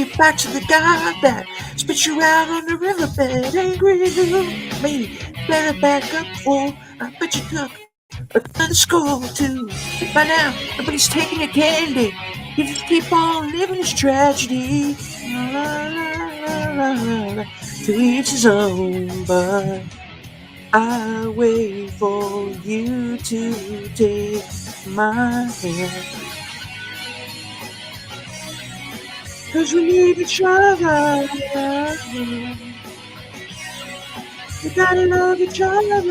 get back to the guy that spit you out on the riverbed. Angry little me, better back up, fool. I bet you took another school too. By now, nobody's taking your candy. You just keep on living this tragedy. La, la, la, la, la. To each his own, but I wait for you to take my hand. 'Cause we need each other. We gotta love each other.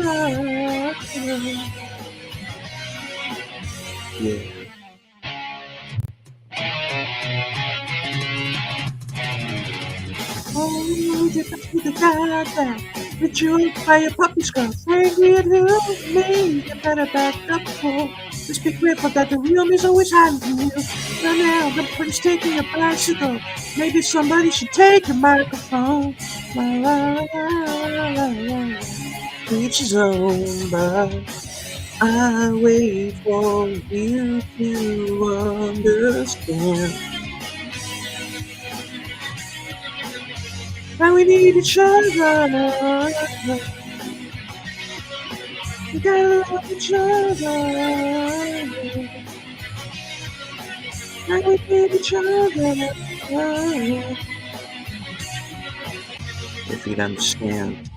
Yeah. Oh, get back to the guy that lit you up by your puppy skull. Angry little me, you better back up, fool. Just be grateful that the real me's always hiding you. Right now, nobody's taking your bicycle. Maybe somebody should take your microphone. La la la la la la. Each his own, but I wait for you to understand. Now we need each other. We gotta love each other. Now we need each other. If you'd understand,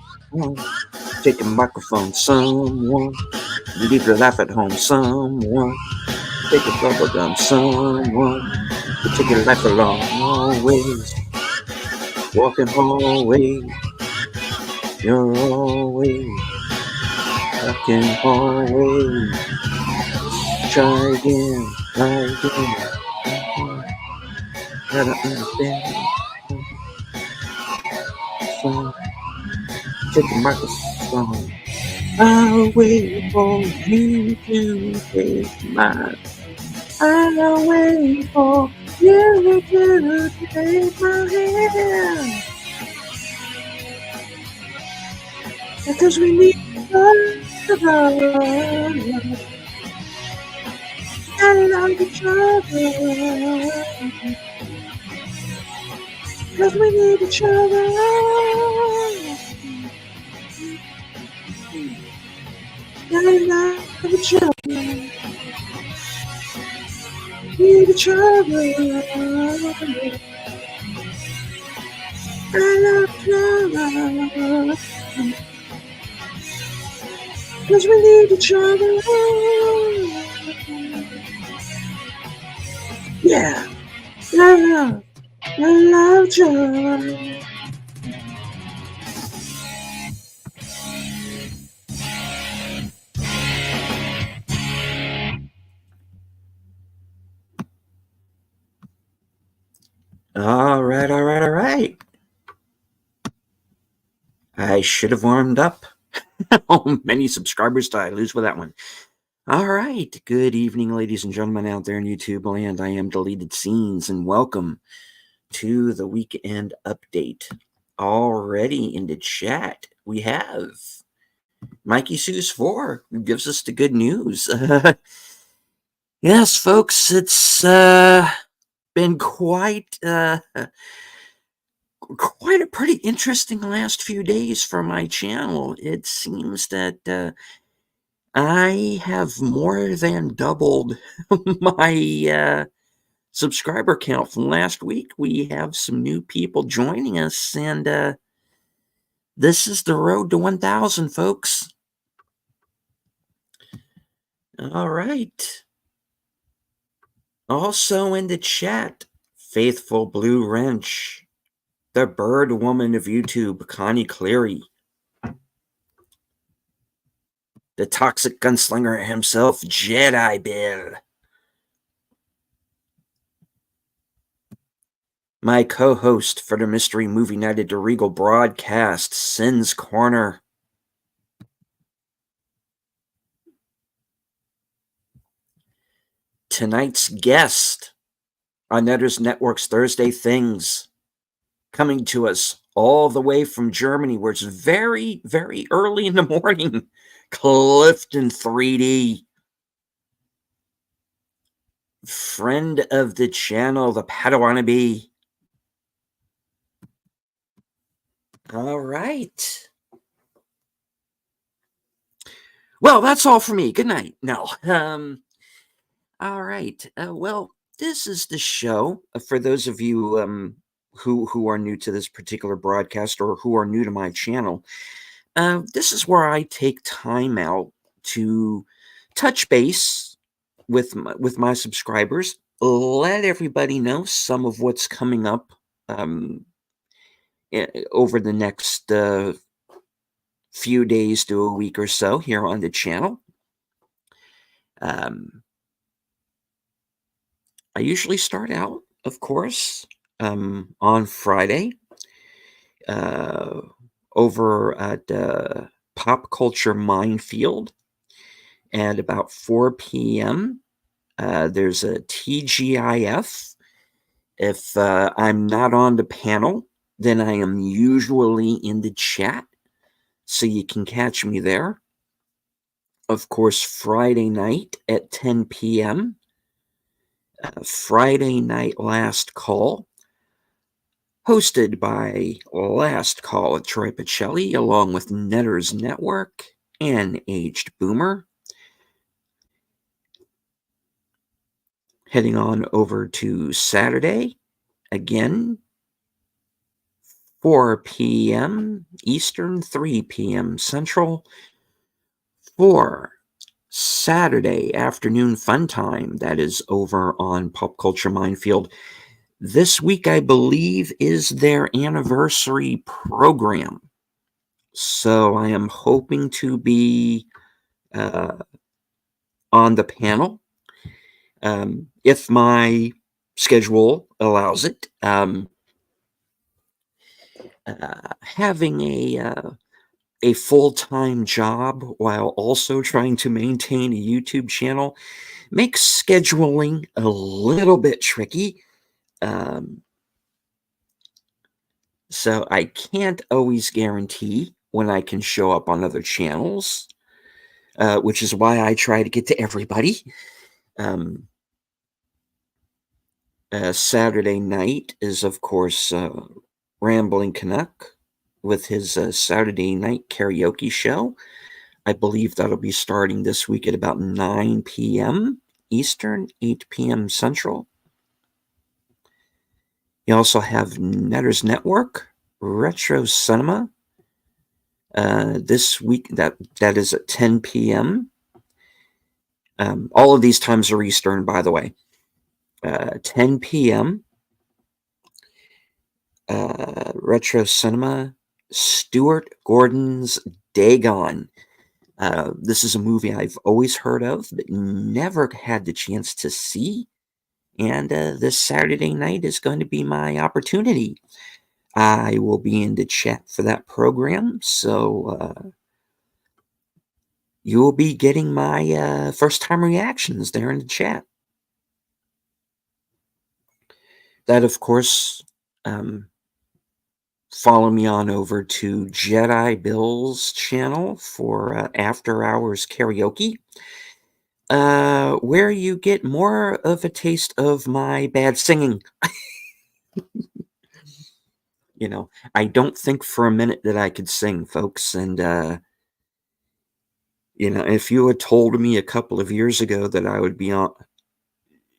take a microphone, someone. Leave your laugh at home, someone. Take a bubble gum, someone. You take your life a long ways. Walking hallways, you're always walking hallways. Try again, gotta understand. So, take a microphone. I'll wait for you to take mine. I'll wait for you to take my hand. Because we need each other. Gotta love each other. Because we need each other. Gotta love each other. Need each other. I love love. Cause we need each other. Yeah. Love, joy. All right. I should have warmed up. How many subscribers did I lose with that one? All right. Good evening, ladies and gentlemen out there in YouTube land. I am Deleted Scenes, and welcome to the weekend update. Already in the chat, we have Mikey Seuss 4, who gives us the good news. Yes, folks, it's been quite a pretty interesting last few days for my channel. It seems that I have more than doubled my subscriber count from last week. We have some new people joining us, and this is the road to 1,000, folks. All right. Also in the chat, Faithful Blue Wrench, the bird woman of YouTube, Connie Cleary, the toxic gunslinger himself, Jedi Bill, my co-host for the Mystery Movie Night at the Regal broadcast, Sin's Corner, tonight's guest on Netters Network's Thursday Things, coming to us all the way from Germany, where it's very, very early in the morning, Clifton 3D. Friend of the channel, the Padawannabe, All right. Well, that's all for me. Good night. No. All right. Well, this is the show. For those of you who are new to this particular broadcast or who are new to my channel, this is where I take time out to touch base with my subscribers, let everybody know some of what's coming up um, over the next few days to a week or so here on the channel. I usually start out, of course, on Friday over at Pop Culture Minefield at about 4 p.m. There's a TGIF. If I'm not on the panel, then I am usually in the chat, so you can catch me there. Of course, Friday night at 10 p.m. Friday Night Last Call, hosted by Last Call with Troy Pacelli, along with Netters Network and Aged Boomer. Heading on over to Saturday, again, 4 p.m. Eastern, 3 p.m. Central, for Saturday afternoon fun time. That is over on Pop Culture Minefield. This week, I believe, is their anniversary program. So I am hoping to be on the panel if my schedule allows it. Having a full-time job while also trying to maintain a YouTube channel makes scheduling a little bit tricky. So I can't always guarantee when I can show up on other channels, which is why I try to get to everybody. Saturday night is, of course, Rambling Canuck with his Saturday night karaoke show. I believe that'll be starting this week at about 9 p.m. Eastern, 8 p.m. Central. You also have Netters Network, Retro Cinema. This week, that is at 10 p.m. All of these times are Eastern, by the way. 10 p.m. Retro Cinema, Stuart Gordon's Dagon. This is a movie I've always heard of, but never had the chance to see. And this Saturday night is going to be my opportunity. I will be in the chat for that program, so you will be getting my first-time reactions there in the chat. That, of course, follow me on over to Jedi Bill's channel for After Hours Karaoke, where you get more of a taste of my bad singing. You know, I don't think for a minute that I could sing, folks, and you know, if you had told me a couple of years ago that I would be on,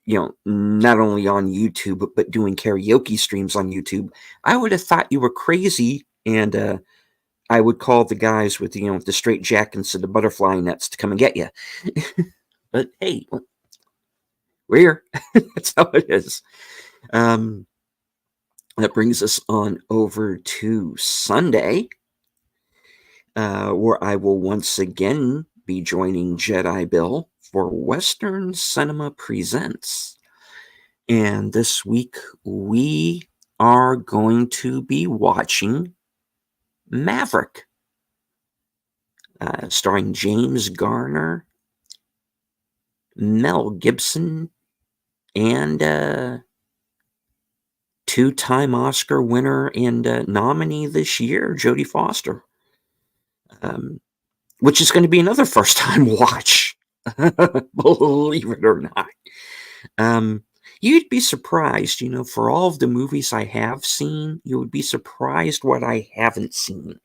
you know, not only on YouTube, but doing karaoke streams on YouTube, I would have thought you were crazy, and I would call the guys with, you know, the straight jackets and the butterfly nets to come and get you. But hey, we're here. That's how it is. That brings us on over to Sunday, where I will once again be joining Jedi Bill for Western Cinema Presents. And this week we are going to be watching Maverick, starring James Garner, Mel Gibson, and two-time Oscar winner and nominee this year, Jodie Foster, which is going to be another first-time watch, believe it or not. You'd be surprised, for all of the movies I have seen, you would be surprised what I haven't seen.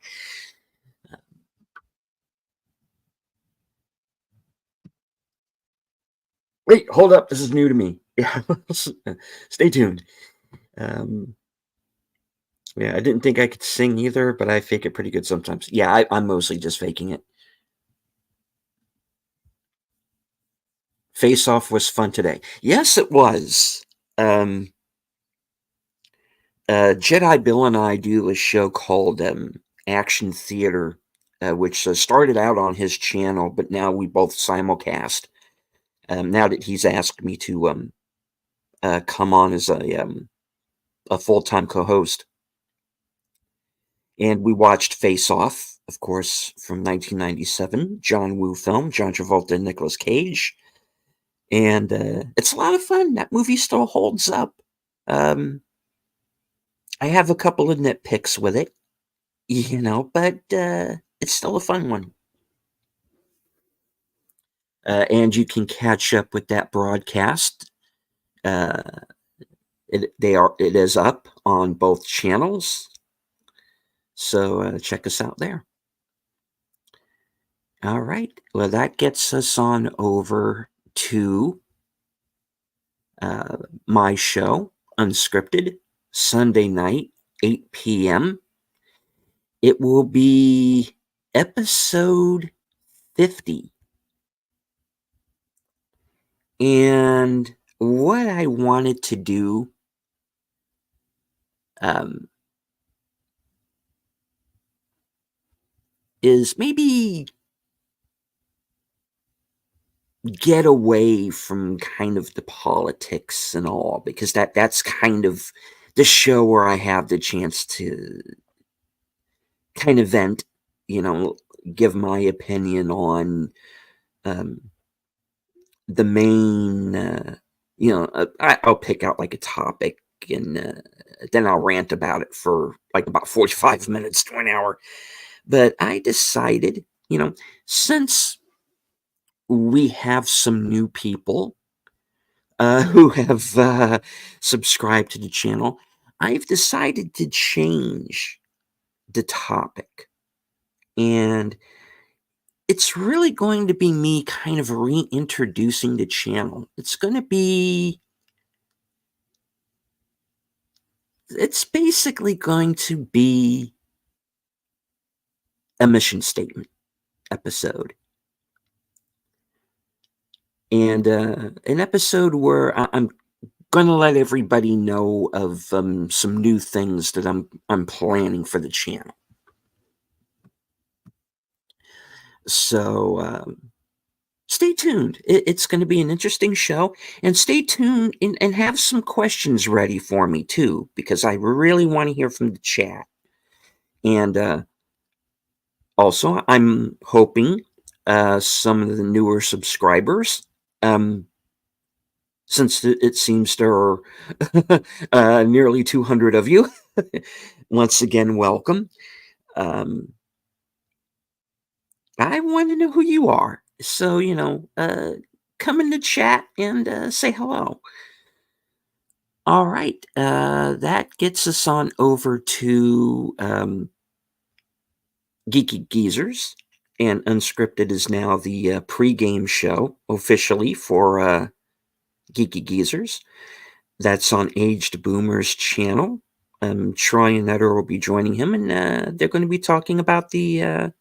Wait, hold up. This is new to me. Yeah, stay tuned. Um, yeah, I didn't think I could sing either, but I fake it pretty good sometimes. Yeah, I'm mostly just faking it. Face Off was fun today. Yes, it was. Um, Jedi Bill and I do a show called Action Theater, which started out on his channel, but now we both simulcast. Now that he's asked me to come on as a full time co host. And we watched Face Off, of course, from 1997, John Woo film, John Travolta and Nicolas Cage. And it's a lot of fun. That movie still holds up. Um, I have a couple of nitpicks with it, but it's still a fun one. And you can catch up with that broadcast. It is up on both channels. So check us out there. All right. Well, that gets us on over to my show, Unscripted, Sunday night, 8 p.m. It will be episode 50. And what I wanted to do is maybe get away from kind of the politics and all, because that's kind of the show where I have the chance to kind of vent, give my opinion on the main, I'll pick out like a topic and then I'll rant about it for like about 45 minutes to an hour. But I decided, since we have some new people who have subscribed to the channel, I've decided to change the topic. And it's really going to be me kind of reintroducing the channel. It's basically going to be a mission statement episode. And an episode where I'm going to let everybody know of some new things that I'm planning for the channel. So stay tuned. It's going to be an interesting show. And stay tuned and have some questions ready for me, too, because I really want to hear from the chat. And also, I'm hoping some of the newer subscribers, since it seems there are nearly 200 of you, once again, welcome. I want to know who you are. So, come in the chat and say hello. All right. That gets us on over to Geeky Geezers. And Unscripted is now the pre-game show officially for Geeky Geezers. That's on Aged Boomer's channel. Troy and Nutter will be joining him, and they're going to be talking about they're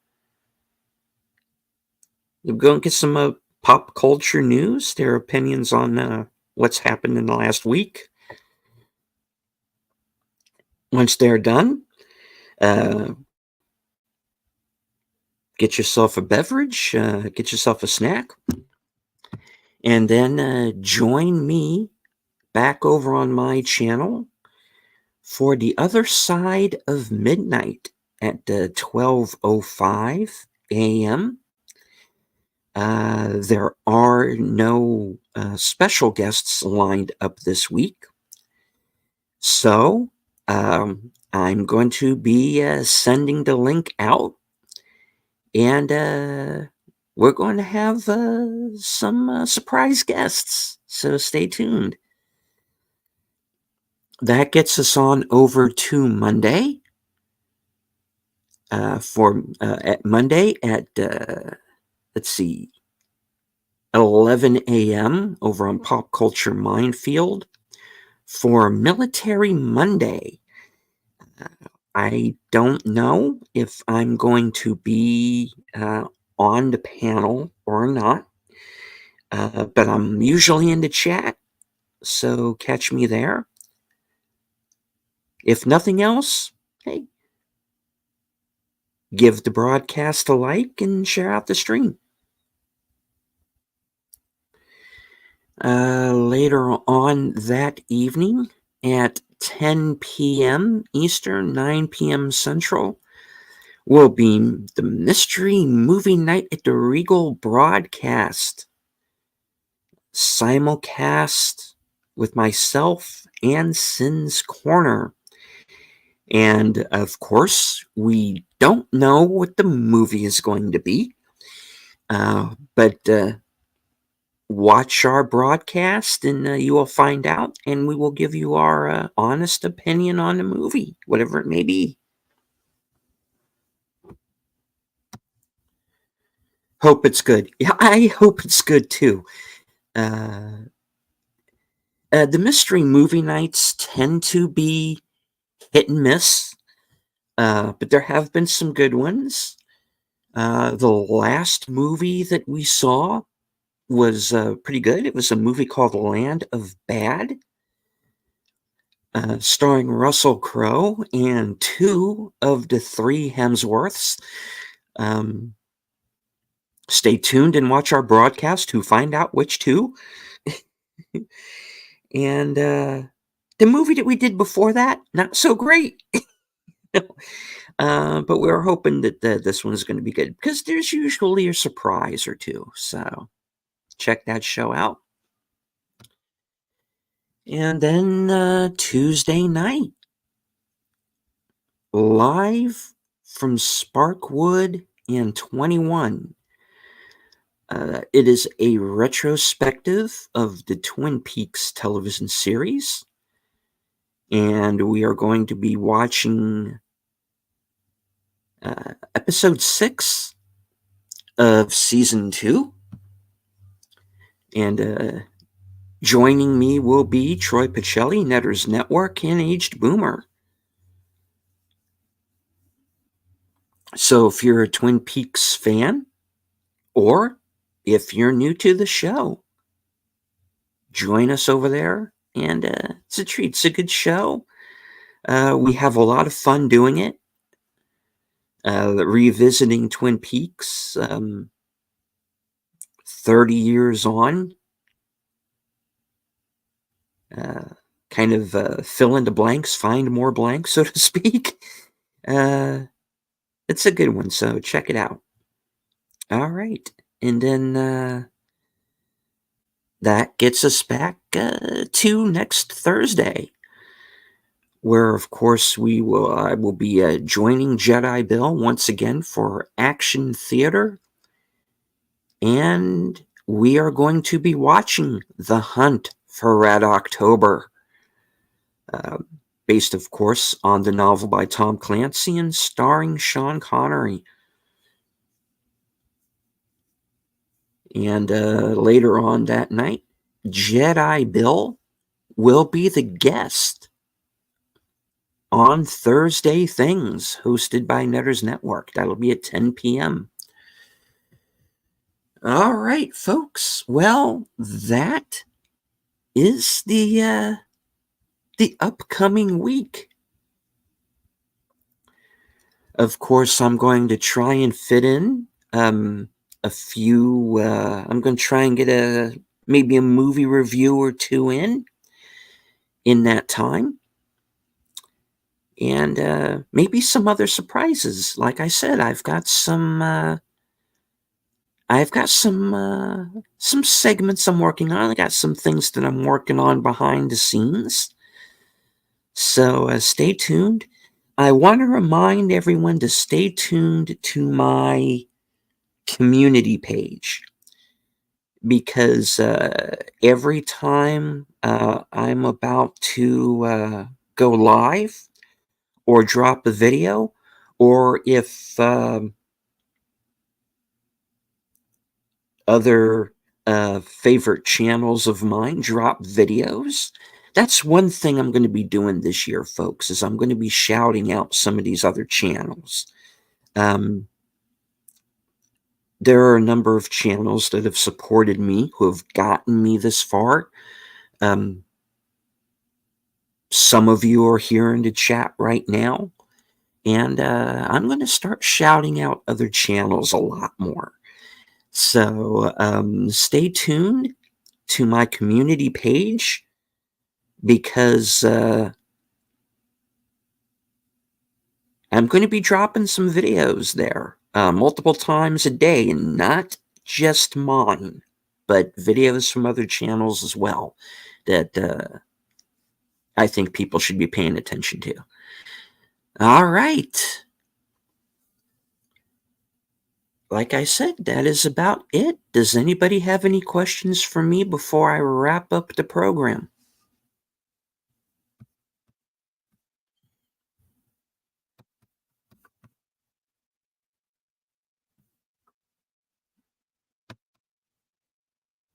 going to get some pop culture news, their opinions on what's happened in the last week. Once they're done, get yourself a beverage, get yourself a snack, and then join me back over on my channel for The Other Side of Midnight at 12:05 a.m. There are no special guests lined up this week. So I'm going to be sending the link out. And we're going to have some surprise guests. So stay tuned. That gets us on over to Monday. At Monday at let's see, 11 a.m. over on Pop Culture Minefield for Military Monday. I don't know if I'm going to be on the panel or not, but I'm usually in the chat, so catch me there. If nothing else, hey, give the broadcast a like and share out the stream. Later on that evening at 10 p.m. Eastern, 9 p.m. Central, will be the Mystery Movie Night at the Regal broadcast. Simulcast with myself and Sin's Corner. And of course, we don't know what the movie is going to be, but watch our broadcast and you will find out, and we will give you our honest opinion on the movie, whatever it may be. Hope it's good. Yeah, I hope it's good too. The mystery movie nights tend to be hit and miss, but there have been some good ones. The last movie that we saw was pretty good. It was a movie called Land of Bad, starring Russell Crowe and two of the three Hemsworths. Stay tuned and watch our broadcast to find out which two. And the movie that we did before that, not so great. But we're hoping that this one's going to be good because there's usually a surprise or two. So check that show out. And then Tuesday night, live from Sparkwood and 21. It is a retrospective of the Twin Peaks television series. And we are going to be watching episode 6 of season 2. And joining me will be Troy Pacelli, Netters Network, and Aged Boomer. So if you're a Twin Peaks fan, or if you're new to the show, join us over there. And it's a treat. It's a good show. We have a lot of fun doing it. Revisiting Twin Peaks 30 years on. Kind of fill in the blanks, find more blanks, so to speak. It's a good one, so check it out. All right. And then that gets us back to next Thursday, where, of course, I will be joining Jedi Bill once again for Action Theater. And we are going to be watching The Hunt for Red October, based, of course, on the novel by Tom Clancy and starring Sean Connery. And later on that night, Jedi Bill will be the guest on Thursday Things, hosted by Netters Network. That'll be at 10 p.m. All right, folks. Well, that is the upcoming week. Of course, I'm going to try and fit in a few. I'm going to try and get maybe a movie review or two in that time. And maybe some other surprises. Like I said, I've got some segments I'm working on. I got some things that I'm working on behind the scenes. So stay tuned. I want to remind everyone to stay tuned to my community page. because every time I'm about to go live or drop a video, or if other favorite channels of mine drop videos, that's one thing I'm going to be doing this year, folks, is I'm going to be shouting out some of these other channels. There are a number of channels that have supported me, who have gotten me this far. Some of you are here in the chat right now, and I'm going to start shouting out other channels a lot more. So stay tuned to my community page, because I'm going to be dropping some videos there multiple times a day, and not just mine, but videos from other channels as well that I think people should be paying attention to. All right. Like I said, that is about it. Does anybody have any questions for me before I wrap up the program?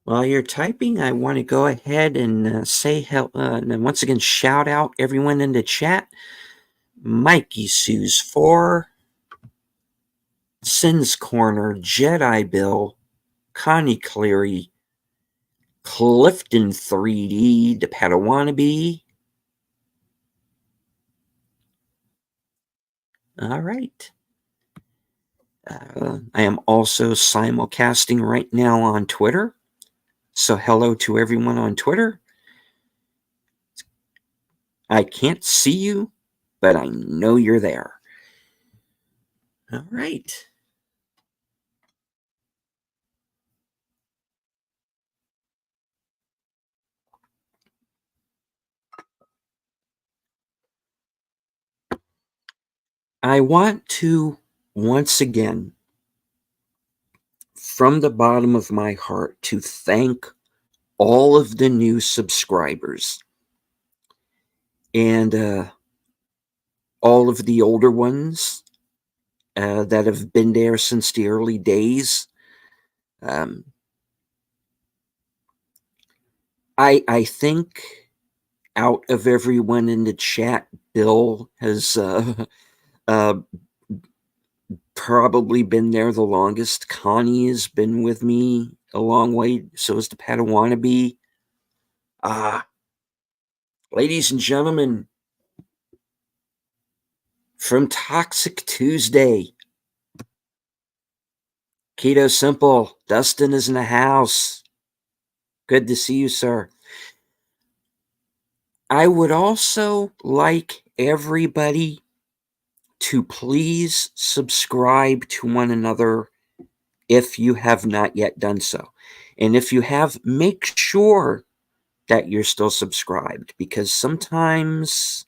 While you're typing, I want to go ahead and say hello, and once again, shout out everyone in the chat. Mikey Sues 4, Sin's Corner, Jedi Bill, Connie Cleary, Clifton 3D, the Padawannabe. All right. I am also simulcasting right now on Twitter. So hello to everyone on Twitter. I can't see you, but I know you're there. All right. I want to once again, from the bottom of my heart, to thank all of the new subscribers and all of the older ones that have been there since the early days. I think out of everyone in the chat, Bill has probably been there the longest. Connie has been with me a long way. So is the Padawannabe. Ladies and gentlemen, from Toxic Tuesday, Keto Simple, Dustin is in the house. Good to see you, sir. I would also like everybody to please subscribe to one another if you have not yet done so. And if you have, make sure that you're still subscribed, because sometimes,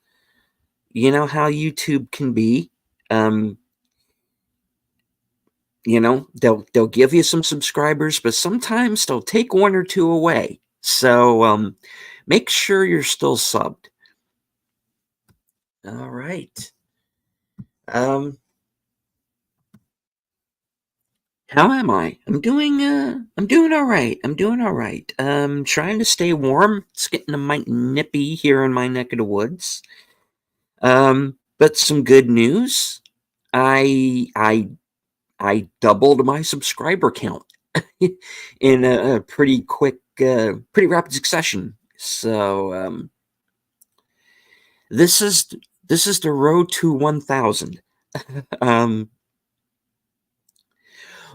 you know how YouTube can be. They'll give you some subscribers, but sometimes they'll take one or two away. So make sure you're still subbed. All right. How am I? I'm doing all right. I'm doing all right. Trying to stay warm. It's getting a mite nippy here in my neck of the woods. But some good news. I doubled my subscriber count in a pretty quick, pretty rapid succession. So this is the road to 1,000.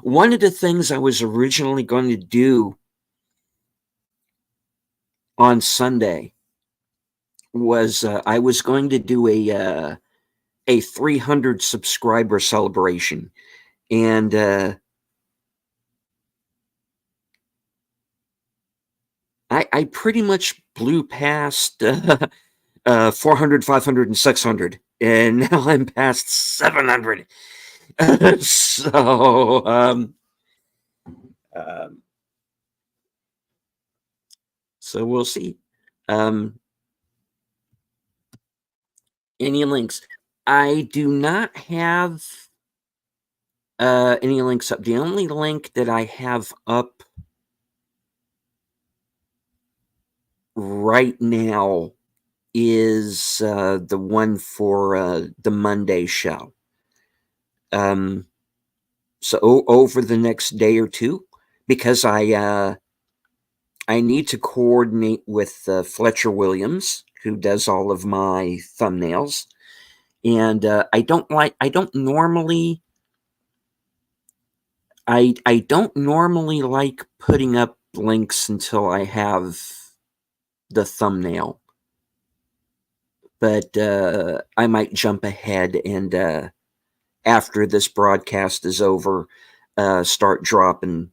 One of the things I was originally going to do on Sunday was I was going to do a 300 subscriber celebration, and I pretty much blew past 400, 500, and 600, and now I'm past 700. So So we'll see. Any links? I do not have any links up. The only link that I have up right now is the one for the Monday show. So over the next day or two, because I need to coordinate with Fletcher Williams, who does all of my thumbnails, and I don't normally like putting up links until I have the thumbnail, but I might jump ahead and after this broadcast is over, start dropping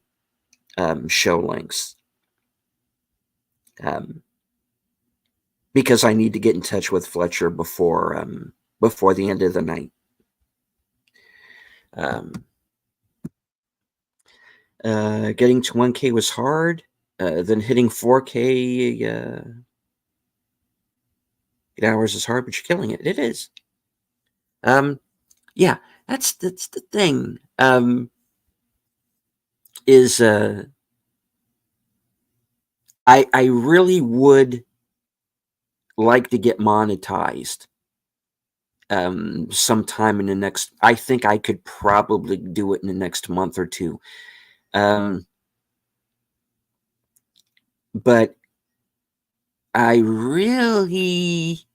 show links. Because I need to get in touch with Fletcher before the end of the night. Getting to 1K was hard. Then hitting 4K 8 hours is hard, but you're killing it. It is. Yeah, that's the thing. Is I really would like to get monetized sometime in the next. I think I could probably do it in the next month or two. But I really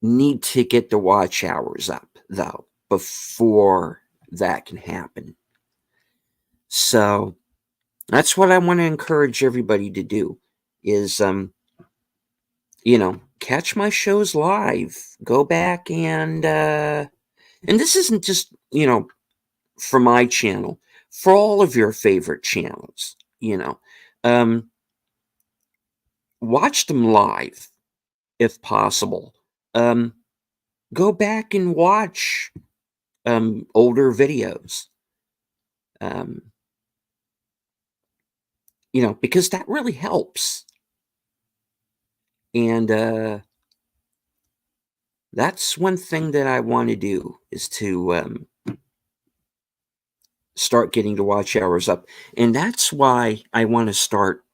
need to get the watch hours up, though, before that can happen. So that's what I want to encourage everybody to do is, catch my shows live. Go back and this isn't just, for my channel, for all of your favorite channels, watch them live if possible. Go back and watch older videos. Because that really helps. And that's one thing that I want to do is to start getting the watch hours up. And that's why I want to start,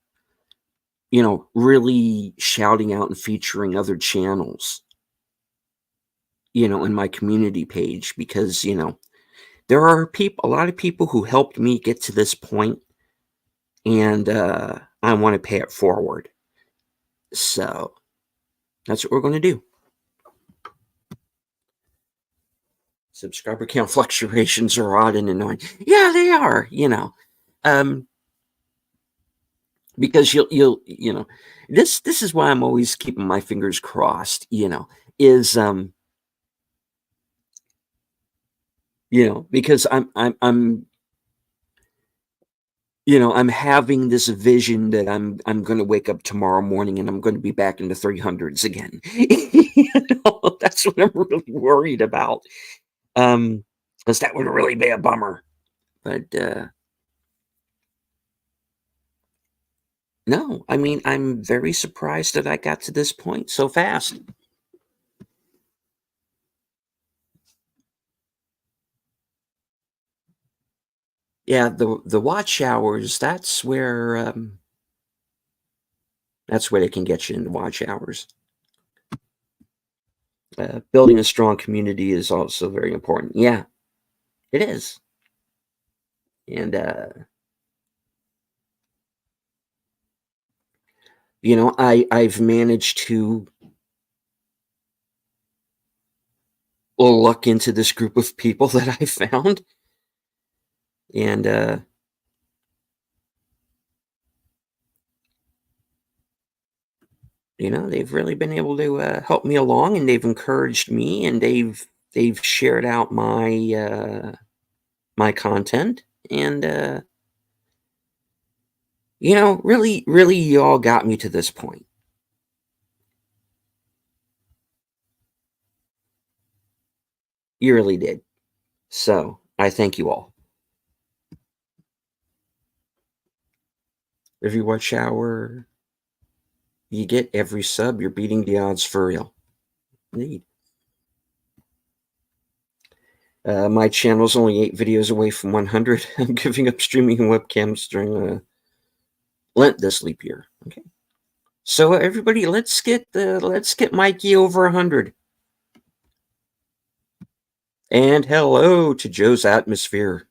really shouting out and featuring other channels, in my community page, because, there are a lot of people who helped me get to this point, and I want to pay it forward. So that's what we're going to do. Subscriber count fluctuations are odd and annoying. Yeah, they are, because you'll this is why I'm always keeping my fingers crossed, is because I'm I'm having this vision that I'm going to wake up tomorrow morning and I'm going to be back in the 300s again. That's what I'm really worried about. Because that would really be a bummer. But no, I mean, I'm very surprised that I got to this point so fast. Yeah, the watch hours, that's where they can get you in the watch hours. Building a strong community is also very important. Yeah, it is. And I've managed to luck into this group of people that I found, and they've really been able to help me along, and they've encouraged me, and they've shared out my my content, and really, really, you all got me to this point. You really did. So I thank you all. Review watch hour. you get every sub, you're beating the odds for real. Indeed. My channel's only 8 videos away from 100. I'm giving up streaming webcams during Lent this leap year. Okay. So everybody, let's get Mikey over 100. And hello to Joe's Atmosphere.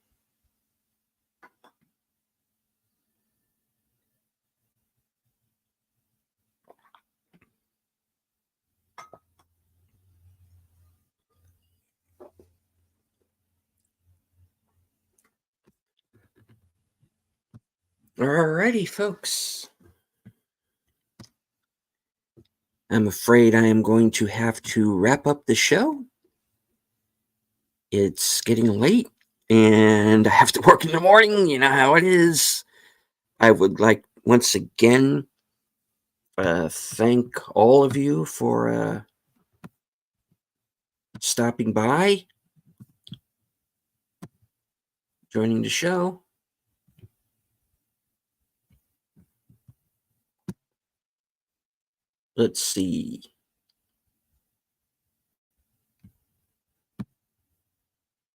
Alrighty, folks. I'm afraid I am going to have to wrap up the show. It's getting late, and I have to work in the morning. You know how it is. I would like, once again, thank all of you for stopping by, joining the show. Let's see.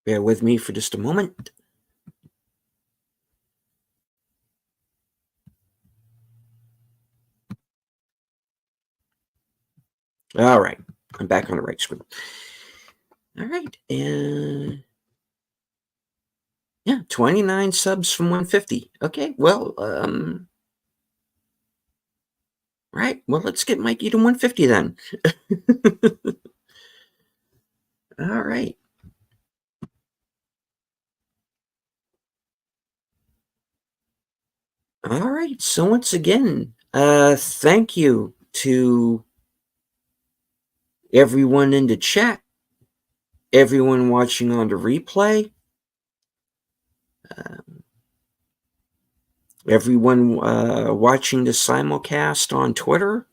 Bear with me for just a moment. All right. I'm back on the right screen. All right. And yeah, 29 subs from 150. Okay. Well, right. Well, let's get Mikey to 150 then. All right. All right. So once again, thank you to everyone in the chat, everyone watching on the replay, everyone watching the simulcast on Twitter.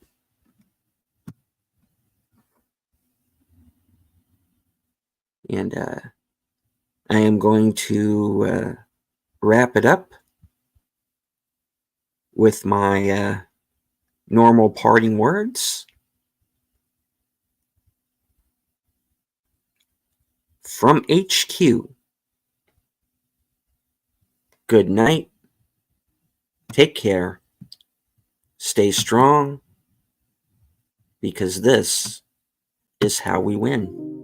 And I am going to wrap it up with my normal parting words. From HQ, good night, take care, stay strong, because this is how we win.